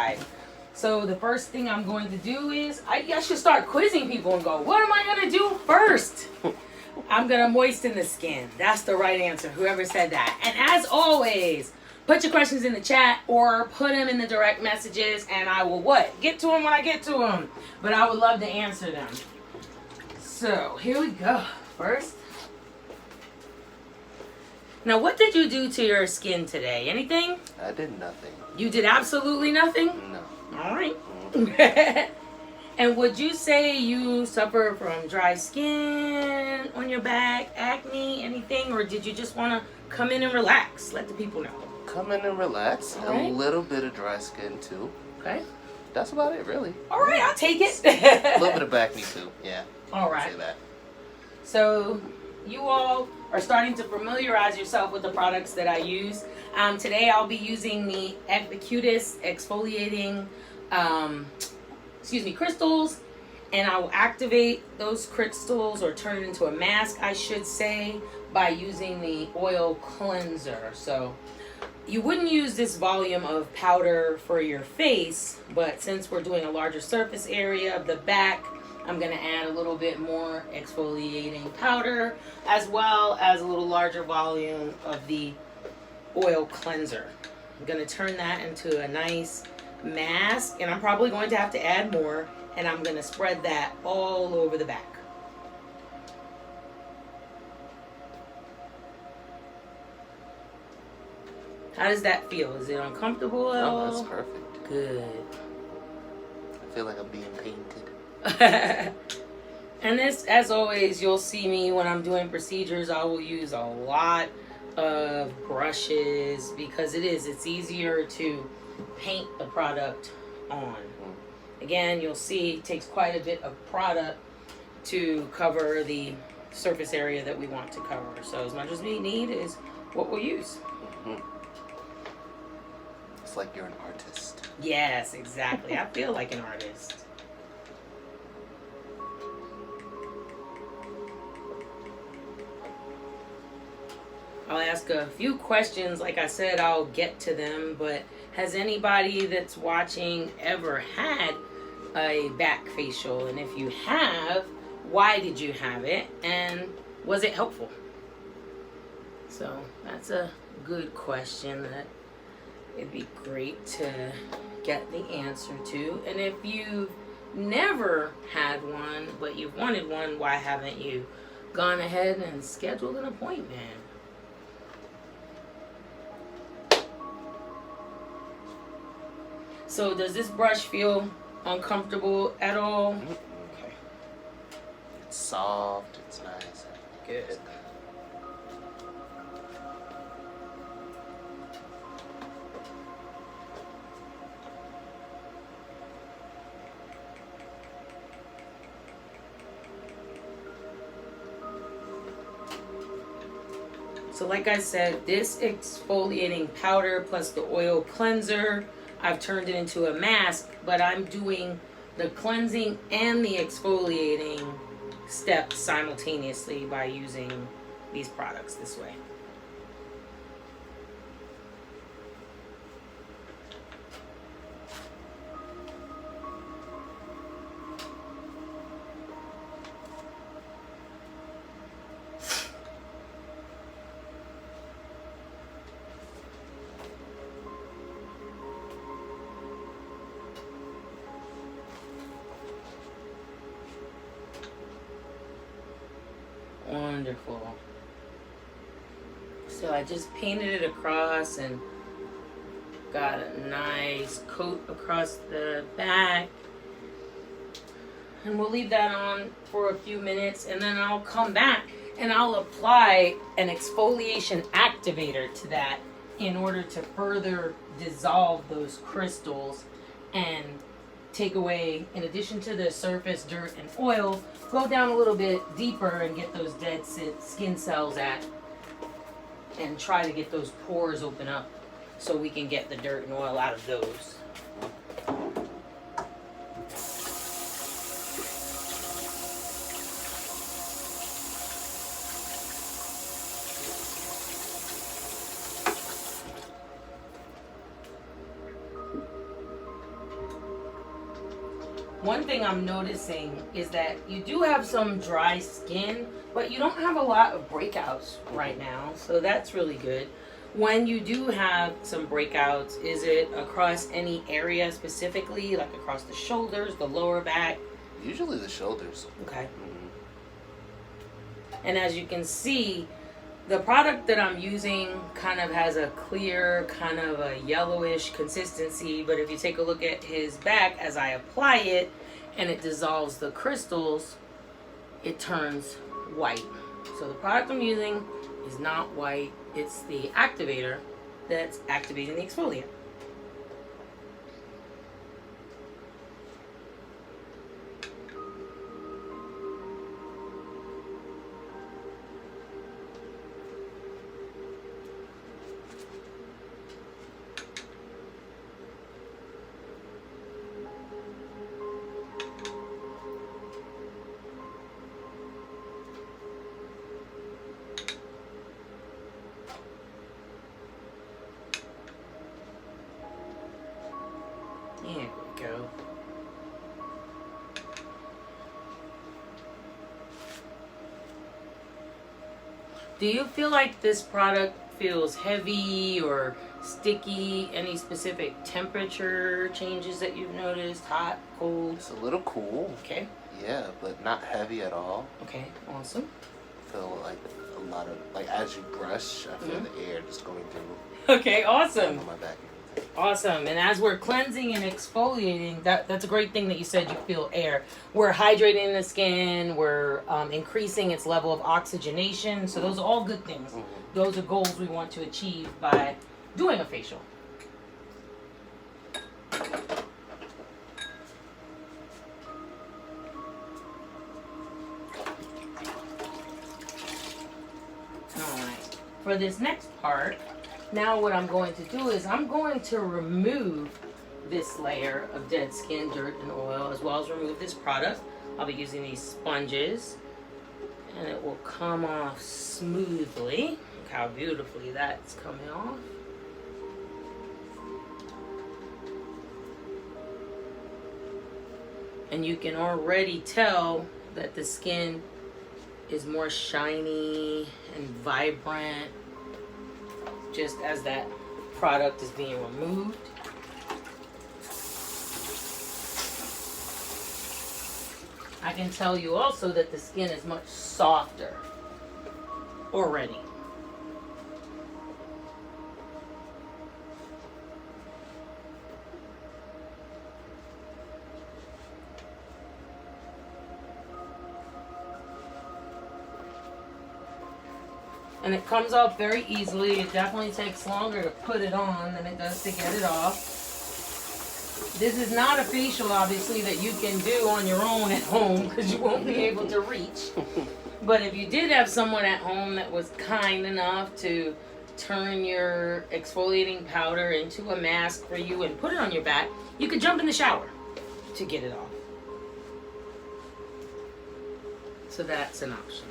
dry. So the first thing I'm going to do is, I should start quizzing people and go, what am I going to do first? I'm going to moisten the skin. That's the right answer, whoever said that. And as always, put your questions in the chat or put them in the direct messages, and I will what? Get to them when I get to them. But I would love to answer them. So here we go. First. Now, what did you do to your skin today? Anything? I did nothing. You did absolutely nothing? No. All right. And would you say you suffer from dry skin on your back, acne, anything? Or did you just want to come in and relax? Let the people know. Come in and relax. All right. A little bit of dry skin too. Okay. That's about it, really. All right, I'll take it. A little bit of acne too. Yeah. All right. Say that. So you all are starting to familiarize yourself with the products that I use. Today I'll be using the Cutest exfoliating crystals, and I will activate those crystals, or turn it into a mask, I should say, by using the oil cleanser. So you wouldn't use this volume of powder for your face, but since we're doing a larger surface area of the back, I'm going to add a little bit more exfoliating powder, as well as a little larger volume of the oil cleanser. I'm going to turn that into a nice mask, and I'm probably going to have to add more, and I'm going to spread that all over the back. How does that feel? Is it uncomfortable at all? No, that's perfect. Good. I feel like I'm being painted. And this, as always, you'll see me when I'm doing procedures, I will use a lot of brushes, because it's easier to paint the product on. Again, you'll see it takes quite a bit of product to cover the surface area that we want to cover. So as much as we need is what we'll use. It's like you're an artist. Yes, exactly. I feel like an artist. I'll ask a few questions. Like I said, I'll get to them, but has anybody that's watching ever had a back facial? And if you have, why did you have it? And was it helpful? So that's a good question that it'd be great to get the answer to. And if you've never had one, but you've wanted one, why haven't you gone ahead and scheduled an appointment? So does this brush feel uncomfortable at all? Okay. It's soft. It's nice. Good. So like I said, this exfoliating powder plus the oil cleanser, I've turned it into a mask, but I'm doing the cleansing and the exfoliating steps simultaneously by using these products this way. Wonderful. So I just painted it across and got a nice coat across the back. And we'll leave that on for a few minutes, and then I'll come back and I'll apply an exfoliation activator to that in order to further dissolve those crystals and take away, in addition to the surface dirt and oil, go down a little bit deeper and get those dead skin cells at, and try to get those pores open up so we can get the dirt and oil out of those. one thing I'm noticing is that you do have some dry skin, but you don't have a lot of breakouts right now. So that's really good. When you do have some breakouts, is it across any area specifically, like across the shoulders, the lower back? Usually the shoulders. Okay. Mm-hmm. And as you can see, the product that I'm using kind of has a clear, kind of a yellowish consistency. But if you take a look at his back, as I apply it and it dissolves the crystals, it turns white. So the product I'm using is not white. It's the activator that's activating the exfoliant. There we go. Do you feel like this product feels heavy or sticky? Any specific temperature changes that you've noticed? Hot, cold? It's a little cool. Okay. Yeah, but not heavy at all. Okay, awesome. I feel like a lot of, like as you brush, I feel the air just going through Okay, awesome. on my back. Awesome. And as we're cleansing and exfoliating, that's a great thing that you said you feel air. We're hydrating the skin. We're increasing its level of oxygenation. So those are all good things. Mm-hmm. Those are goals we want to achieve by doing a facial. All right. For this next part, now what I'm going to do is I'm going to remove this layer of dead skin, dirt, and oil, as well as remove this product. I'll be using these sponges, and it will come off smoothly. Look how beautifully that's coming off. And you can already tell that the skin is more shiny and vibrant just as that product is being removed. I can tell you also that the skin is much softer already. And it comes off very easily. It definitely takes longer to put it on than it does to get it off. This is not a facial, obviously, that you can do on your own at home because you won't be able to reach. But if you did have someone at home that was kind enough to turn your exfoliating powder into a mask for you and put it on your back, you could jump in the shower to get it off. So that's an option.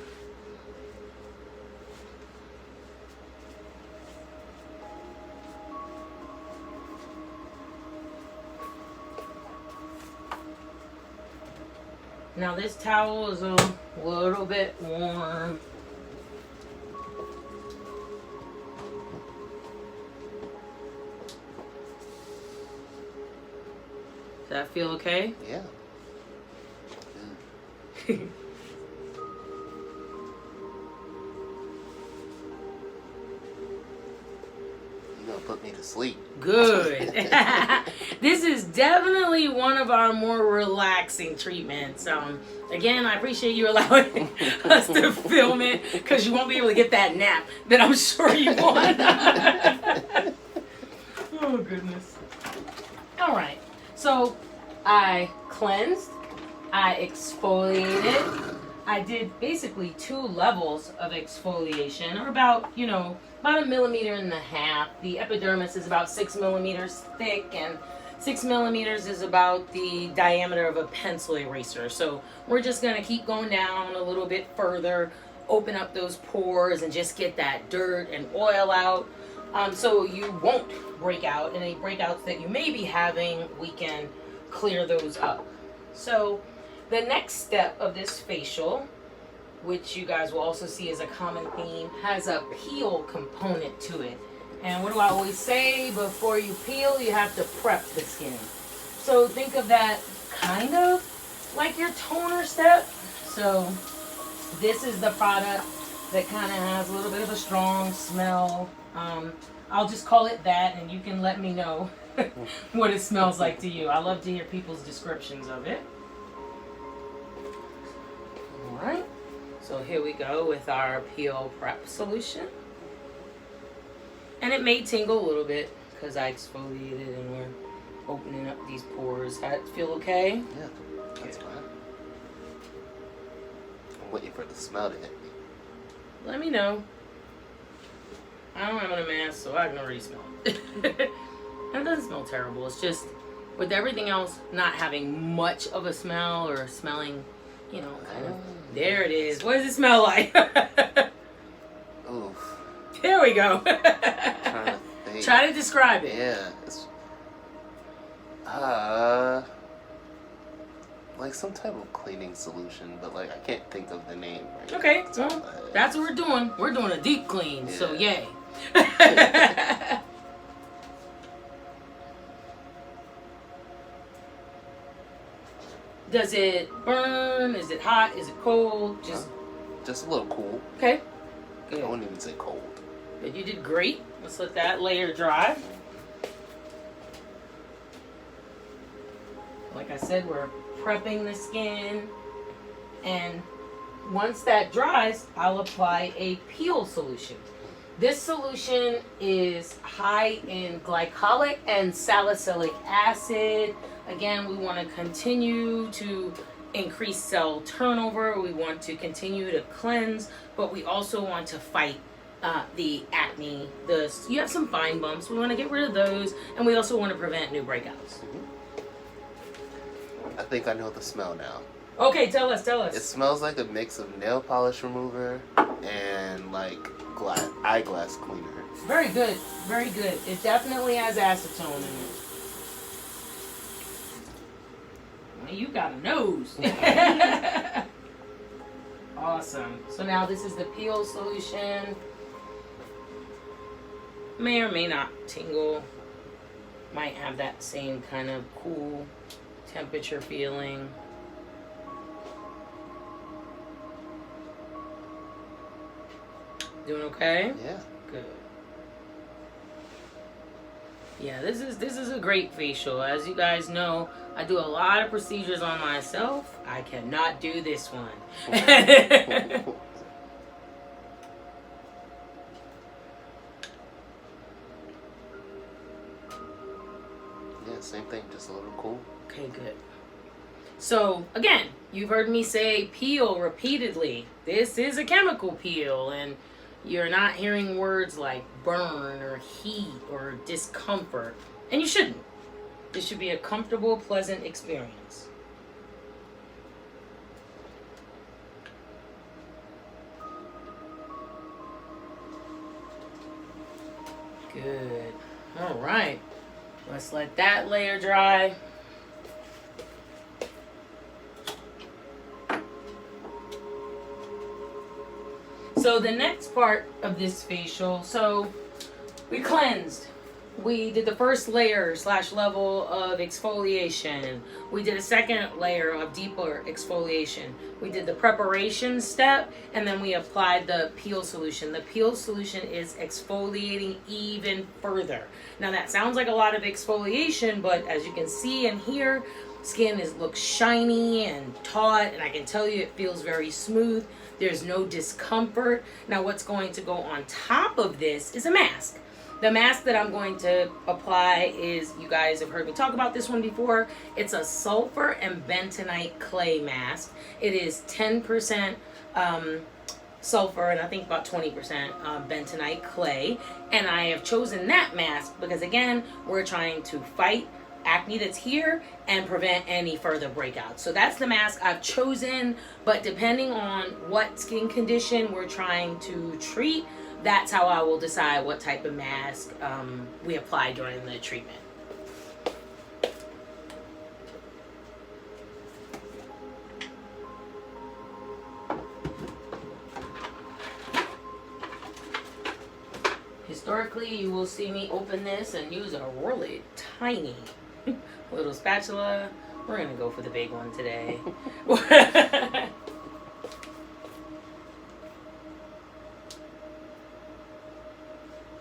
Now this towel is a little bit warm. Does that feel okay? Yeah. You're gonna put me to sleep. Good. This is definitely one of our more relaxing treatments. Again, I appreciate you allowing us to film it because you won't be able to get that nap that I'm sure you want. Oh, goodness. All right. So I cleansed. I exfoliated. I did basically 2 levels of exfoliation, or about, about 1.5 millimeters. The epidermis is about 6 millimeters thick, and 6 millimeters is about the diameter of a pencil eraser. So we're just gonna keep going down a little bit further, open up those pores, and just get that dirt and oil out. So you won't break out, and any breakouts that you may be having, we can clear those up. So the next step of this facial, which you guys will also see as a common theme, has a peel component to it. And what do I always say? Before you peel, you have to prep the skin. So think of that kind of like your toner step. So this is the product that kind of has a little bit of a strong smell. I'll just call it that, and you can let me know what it smells like to you. I love to hear people's descriptions of it. All right. So here we go with our peel prep solution. And it may tingle a little bit because I exfoliated and we're opening up these pores. Does that feel okay? Yeah, that's fine. I'm waiting for the smell to hit me. Let me know. I don't have a mask, so I can already smell it. And it doesn't smell terrible. It's just with everything else not having much of a smell or smelling, you know, kind of. There it is. What does it smell like? Oof. There we go. Trying to think. Try to describe it. Yeah. It's, like some type of cleaning solution, but like I can't think of the name right now. Okay, well, that's what we're doing. We're doing a deep clean, so yay. Does it burn? Is it hot? Is it cold? Just a little cool. Okay. Good. I wouldn't even say cold. Good. You did great. Let's let that layer dry. Like I said, we're prepping the skin, and once that dries, I'll apply a peel solution. This solution is high in glycolic and salicylic acid. Again, we want to continue to increase cell turnover. We want to continue to cleanse, but we also want to fight the acne. You have some fine bumps. We want to get rid of those, and we also want to prevent new breakouts. I think I know the smell now. Okay, tell us. It smells like a mix of nail polish remover and like eyeglass cleaner. Very good. Very good. It definitely has acetone in it. Well, you got a nose. Awesome. So now this is the peel solution. May or may not tingle. Might have that same kind of cool temperature feeling. Doing okay? Yeah. Good. Yeah, this is a great facial. As you guys know, I do a lot of procedures on myself. I cannot do this one. Yeah, same thing, just a little cool. Okay, good. So, again, you've heard me say peel repeatedly. This is a chemical peel, and you're not hearing words like burn or heat or discomfort. And you shouldn't. This should be a comfortable, pleasant experience. Good. All right. Let's let that layer dry. So the next part of this facial, so we cleansed. We did the first layer / level of exfoliation. We did a second layer of deeper exfoliation. We did the preparation step, and then we applied the peel solution. The peel solution is exfoliating even further. Now that sounds like a lot of exfoliation, but as you can see and hear, skin looks shiny and taut, and I can tell you it feels very smooth. There's no discomfort. Now what's going to go on top of this is a mask. The mask that I'm going to apply is, you guys have heard me talk about this one before. It's a sulfur and bentonite clay mask. It is 10% sulfur and I think about 20% bentonite clay. And I have chosen that mask because, again, we're trying to fight acne that's here and prevent any further breakouts. So that's the mask I've chosen, but depending on what skin condition we're trying to treat, that's how I will decide what type of mask we apply during the treatment. periodically you will see me open this and use a really tiny little spatula. We're gonna go for the big one today.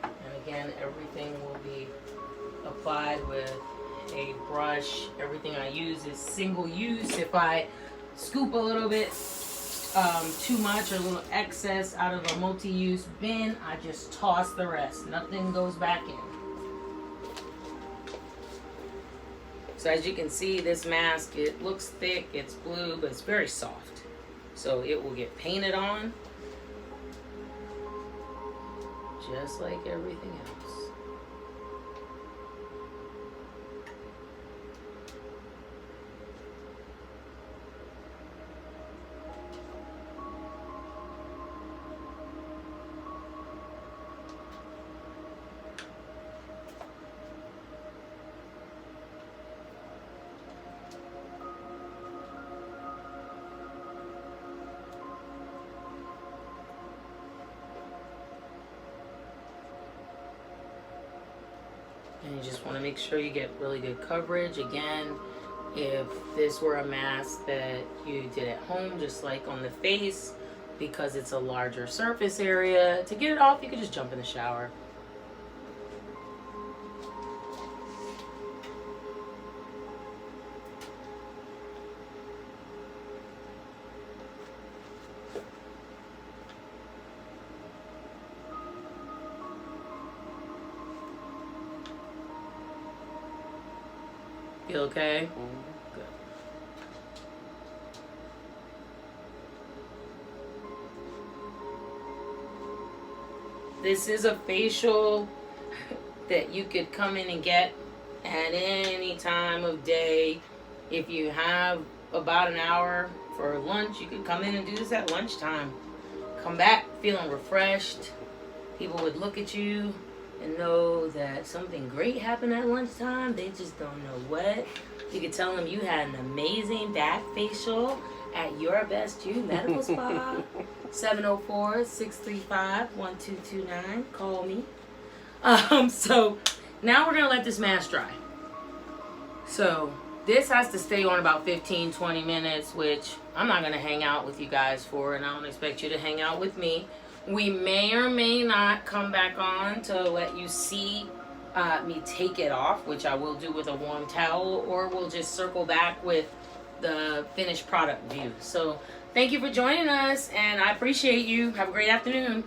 And again, everything will be applied with a brush. Everything I use is single use. If I scoop a little bit too much or a little excess out of a multi-use bin, I just toss the rest. Nothing goes back in. So as you can see, this mask, it looks thick, it's blue, but it's very soft. So it will get painted on just like everything else. And you just want to make sure you get really good coverage. Again, if this were a mask that you did at home, just like on the face, because it's a larger surface area, to get it off, you could just jump in the shower. You okay? Mm-hmm. Good. This is a facial that you could come in and get at any time of day. If you have about an hour for lunch, you could come in and do this at lunchtime. Come back feeling refreshed. People would look at you and know that something great happened at lunchtime. They just don't know what. You could tell them you had an amazing back facial at Your Best You Medical Spa. 704-635-1229. Call me. So now we're gonna let this mask dry. So this has to stay on about 15-20 minutes, which I'm not gonna hang out with you guys for, and I don't expect you to hang out with me. We may or may not come back on to let you see me take it off, which I will do with a warm towel, or we'll just circle back with the finished product view. So thank you for joining us, and I appreciate you. Have a great afternoon.